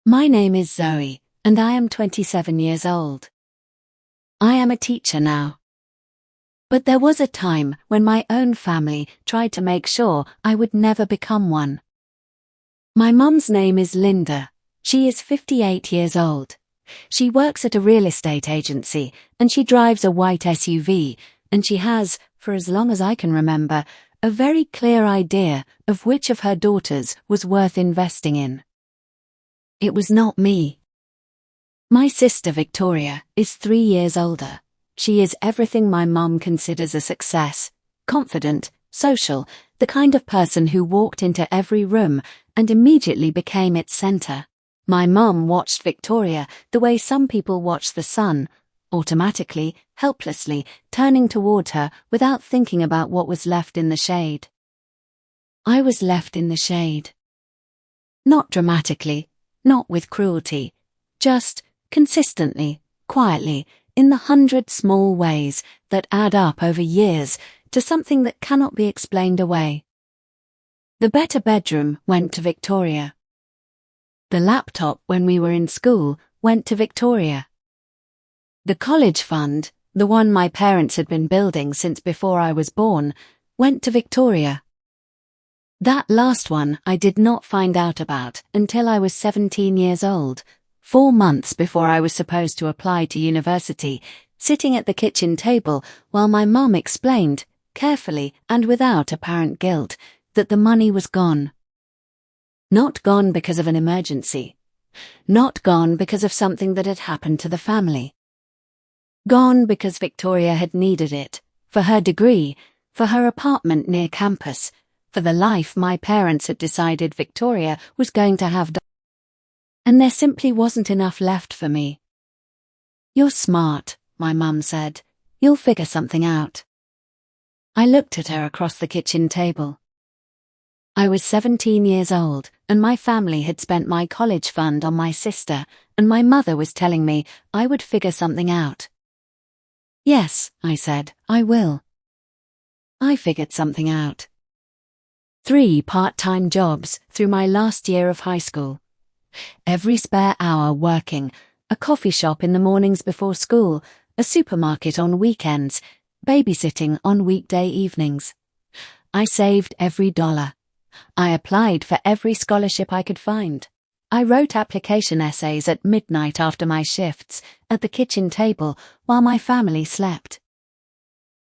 My name is Zoe, and I am 27 years old. I am a teacher now. But there was a time when my own family tried to make sure I would never become one. My mum's name is Linda. She is 58 years old. She works at a real estate agency, and she drives a white SUV, and she has, for as long as I can remember, a very clear idea of which of her daughters was worth investing in. It was not me. My sister Victoria is 3 years older. She is everything my mum considers a success: confident, social, the kind of person who walked into every room and immediately became its center. My mum watched Victoria the way some people watch the sun, automatically, helplessly, turning toward her without thinking about what was left in the shade. I was left in the shade. Not dramatically, not with cruelty, just consistently, quietly, in the 100 small ways that add up over years to something that cannot be explained away. The better bedroom went to Victoria. The laptop when we were in school went to Victoria. The college fund, the one my parents had been building since before I was born, went to Victoria. That last one I did not find out about until I was 17 years old, 4 months before I was supposed to apply to university, sitting at the kitchen table while my mum explained, carefully and without apparent guilt, that the money was gone. Not gone because of an emergency. Not gone because of something that had happened to the family. Gone because Victoria had needed it, for her degree, for her apartment near campus, for the life my parents had decided Victoria was going to have. And there simply wasn't enough left for me. "You're smart," my mum said. "You'll figure something out." I looked at her across the kitchen table. I was 17 years old, and my family had spent my college fund on my sister, and my mother was telling me I would figure something out. "Yes," I said, "I will." I figured something out. 3 part-time jobs through my last year of high school. Every spare hour working, a coffee shop in the mornings before school, a supermarket on weekends, babysitting on weekday evenings. I saved every dollar. I applied for every scholarship I could find. I wrote application essays at midnight after my shifts, at the kitchen table, while my family slept.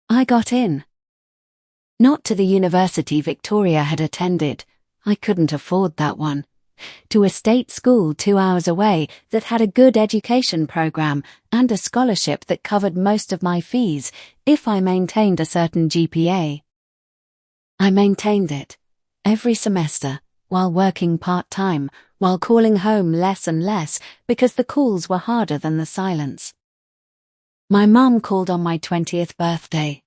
I got in. Not to the university Victoria had attended. I couldn't afford that one. To a state school 2 hours away that had a good education program and a scholarship that covered most of my fees if I maintained a certain GPA. I maintained it. Every semester, while working part-time, while calling home less and less because the calls were harder than the silence. My mum called on my 20th birthday.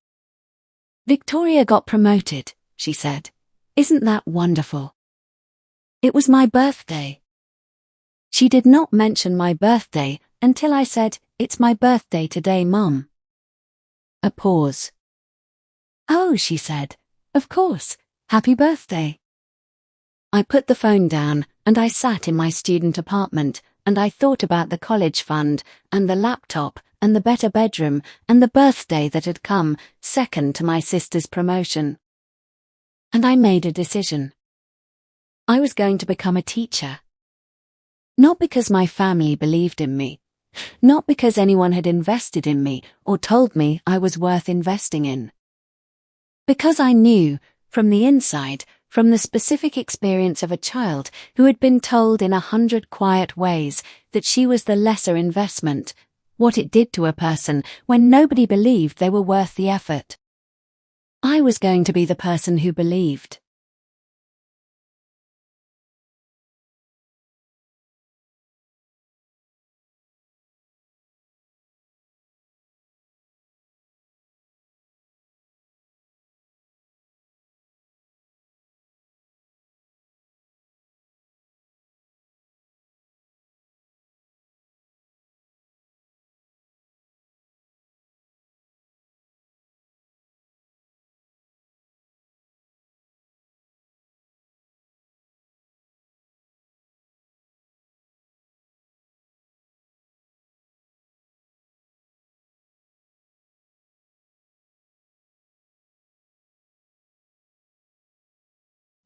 "Victoria got promoted," she said. "Isn't that wonderful?" It was my birthday. She did not mention my birthday until I said, "It's my birthday today, Mum." A pause. "Oh," she said, "of course. Happy birthday." I put the phone down and I sat in my student apartment and I thought about the college fund and the laptop and the better bedroom and the birthday that had come second to my sister's promotion. And I made a decision. I was going to become a teacher. Not because my family believed in me, not because anyone had invested in me or told me I was worth investing in. Because I knew, from the inside, from the specific experience of a child who had been told in 100 quiet ways that she was the lesser investment, what it did to a person when nobody believed they were worth the effort. I was going to be the person who believed.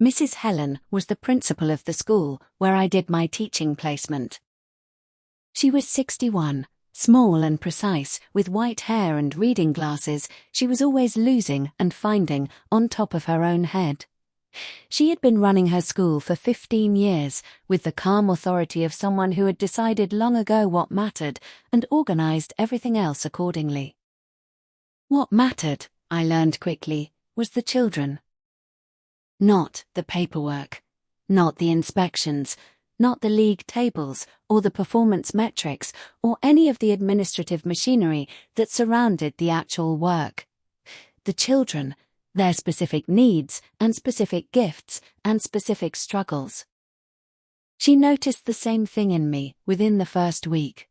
Mrs. Helen was the principal of the school where I did my teaching placement. She was 61, small and precise, with white hair and reading glasses. She was always losing and finding on top of her own head. She had been running her school for 15 years, with the calm authority of someone who had decided long ago what mattered and organized everything else accordingly. What mattered, I learned quickly, was the children. Not the paperwork, not the inspections, not the league tables or the performance metrics or any of the administrative machinery that surrounded the actual work. The children, their specific needs and specific gifts and specific struggles. She noticed the same thing in me within the first week.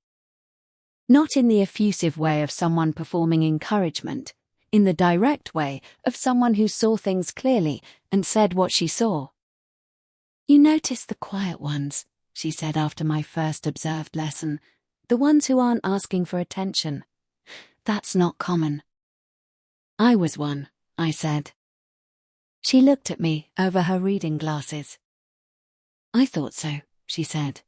Not in the effusive way of someone performing encouragement, in the direct way of someone who saw things clearly and said what she saw. "You notice the quiet ones," she said after my first observed lesson, "the ones who aren't asking for attention. That's not common." "I was one," I said. She looked at me over her reading glasses. "I thought so," she said.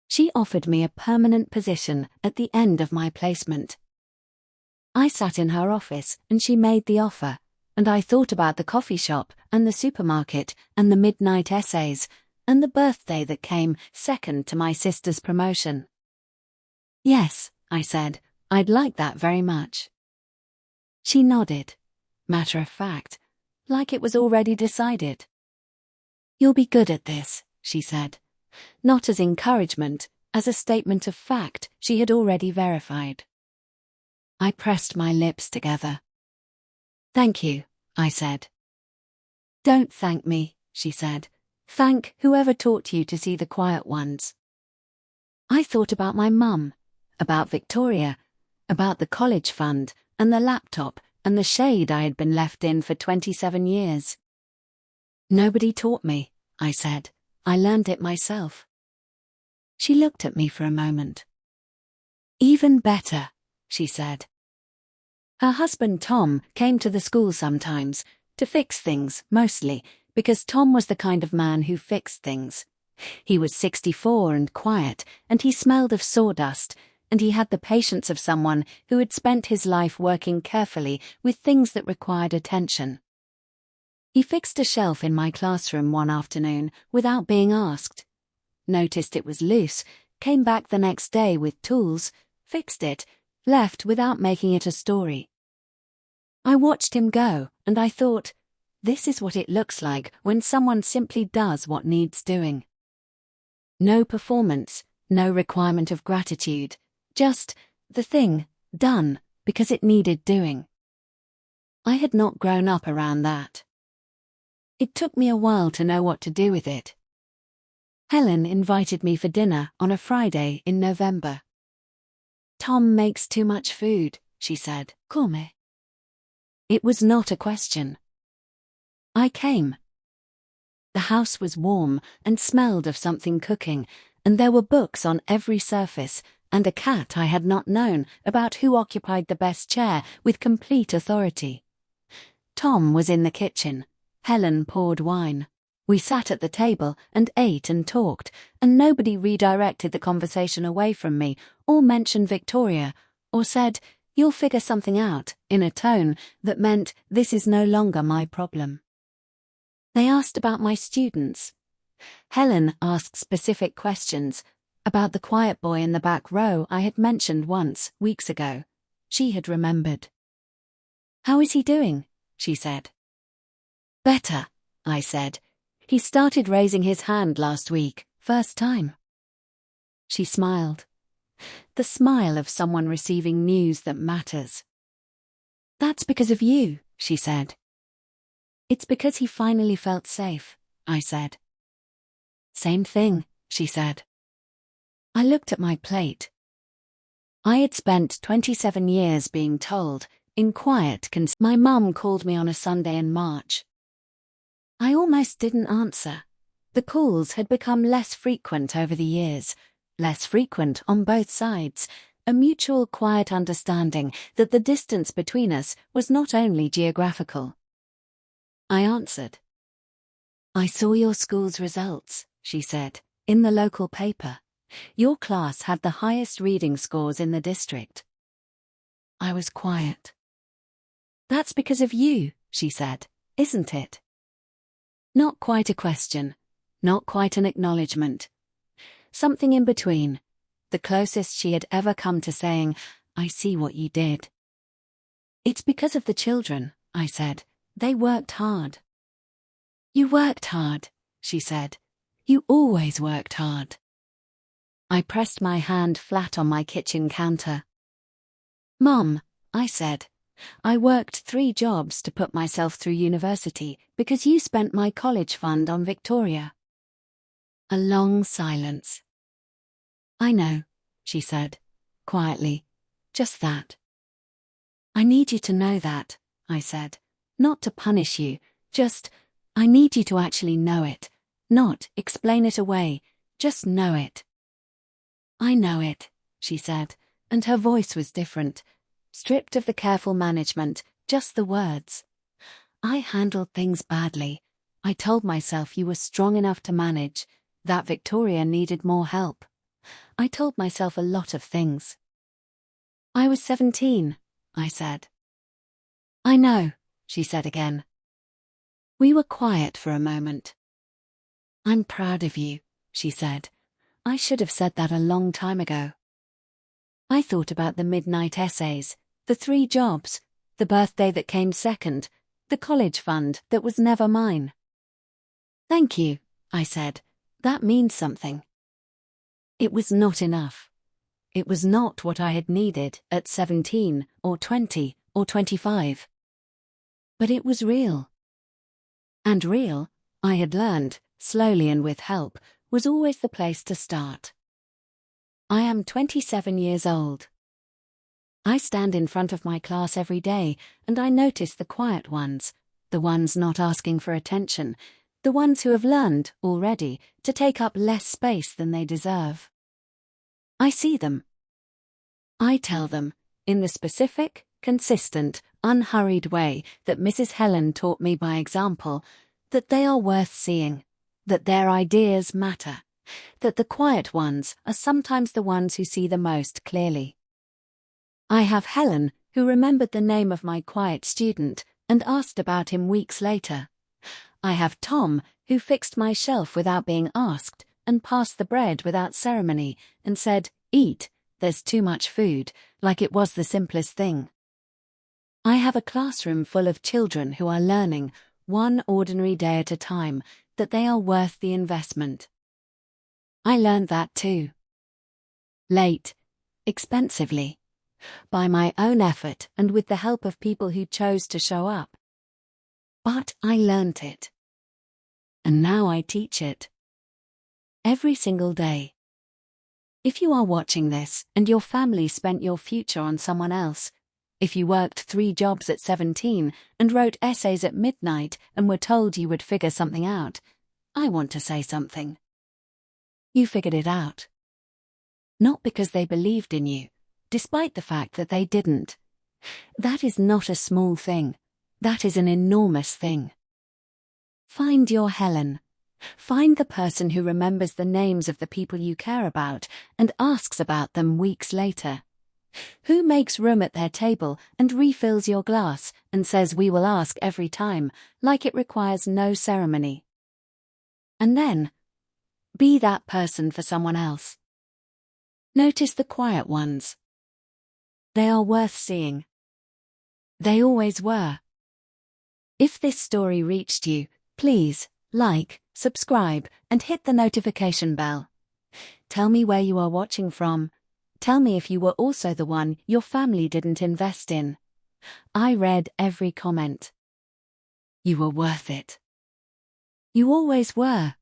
She offered me a permanent position at the end of my placement. I sat in her office and she made the offer, and I thought about the coffee shop and the supermarket and the midnight essays and the birthday that came second to my sister's promotion. "Yes," I said, "I'd like that very much." She nodded, matter of fact, like it was already decided. "You'll be good at this," she said, not as encouragement, as a statement of fact she had already verified. I pressed my lips together. "Thank you," I said. "Don't thank me," she said. "Thank whoever taught you to see the quiet ones." I thought about my mum, about Victoria, about the college fund and the laptop and the shade I had been left in for 27 years. "Nobody taught me," I said. "I learned it myself." She looked at me for a moment. "Even better," she said. Her husband Tom came to the school sometimes, to fix things, mostly, because Tom was the kind of man who fixed things. He was 64 and quiet, and he smelled of sawdust, and he had the patience of someone who had spent his life working carefully with things that required attention. He fixed a shelf in my classroom one afternoon without being asked. Noticed it was loose, came back the next day with tools, fixed it, left without making it a story. I watched him go, and I thought, this is what it looks like when someone simply does what needs doing. No performance, no requirement of gratitude, just the thing, done, because it needed doing. I had not grown up around that. It took me a while to know what to do with it. Helen invited me for dinner on a Friday in November. "Tom makes too much food," she said. "Come." It was not a question. I came. The house was warm and smelled of something cooking, and there were books on every surface, and a cat I had not known about who occupied the best chair with complete authority. Tom was in the kitchen. Helen poured wine. We sat at the table and ate and talked, and nobody redirected the conversation away from me, or mentioned Victoria, or said, "You'll figure something out," in a tone that meant this is no longer my problem. They asked about my students. Helen asked specific questions about the quiet boy in the back row I had mentioned once, weeks ago. She had remembered. "How is he doing?" she said. "Better," I said. "He started raising his hand last week, first time." She smiled. The smile of someone receiving news that matters. "That's because of you," she said. "It's because he finally felt safe," I said. "Same thing," she said. I looked at my plate. I had spent 27 years being told, in quiet my mum called me on a Sunday in March. I almost didn't answer. The calls had become less frequent over the years, less frequent on both sides, a mutual quiet understanding that the distance between us was not only geographical. I answered. I saw your school's results, she said, in the local paper. Your class had the highest reading scores in the district. I was quiet. That's because of you, she said, isn't it? Not quite a question, not quite an acknowledgement. Something in between, the closest she had ever come to saying, I see what you did. It's because of the children, I said. They worked hard. You worked hard, she said. You always worked hard. I pressed my hand flat on my kitchen counter. Mom, I said, I worked 3 jobs to put myself through university because you spent my college fund on Victoria. A long silence. I know, she said, quietly, just that. I need you to know that, I said, not to punish you, just, I need you to actually know it, not explain it away, just know it. I know it, she said, and her voice was different, stripped of the careful management, just the words. I handled things badly. I told myself you were strong enough to manage, that Victoria needed more help. I told myself a lot of things. I was 17, I said. I know, she said again. We were quiet for a moment. I'm proud of you, she said. I should have said that a long time ago. I thought about the midnight essays, the 3 jobs, the birthday that came second, the college fund that was never mine. Thank you, I said. That means something. It was not enough. It was not what I had needed at 17 or 20 or 25. But it was real. And real, I had learned, slowly and with help, was always the place to start. I am 27 years old. I stand in front of my class every day, and I notice the quiet ones, the ones not asking for attention, the ones who have learned, already, to take up less space than they deserve. I see them. I tell them, in the specific, consistent, unhurried way that Mrs. Helen taught me by example, that they are worth seeing, that their ideas matter, that the quiet ones are sometimes the ones who see the most clearly. I have Helen, who remembered the name of my quiet student and asked about him weeks later. I have Tom, who fixed my shelf without being asked and passed the bread without ceremony and said, "Eat, there's too much food," like it was the simplest thing. I have a classroom full of children who are learning, one ordinary day at a time, that they are worth the investment. I learned that too. Late, expensively, by my own effort and with the help of people who chose to show up. But I learnt it. And now I teach it. Every single day. If you are watching this and your family spent your future on someone else, if you worked 3 jobs at 17 and wrote essays at midnight and were told you would figure something out, I want to say something. You figured it out. Not because they believed in you, despite the fact that they didn't. That is not a small thing. That is an enormous thing. Find your Helen. Find the person who remembers the names of the people you care about and asks about them weeks later. Who makes room at their table and refills your glass and says we will ask every time, like it requires no ceremony. And then, be that person for someone else. Notice the quiet ones. They are worth seeing. They always were. If this story reached you, please like, subscribe, and hit the notification bell. Tell me where you are watching from. Tell me if you were also the one your family didn't invest in. I read every comment. You were worth it. You always were.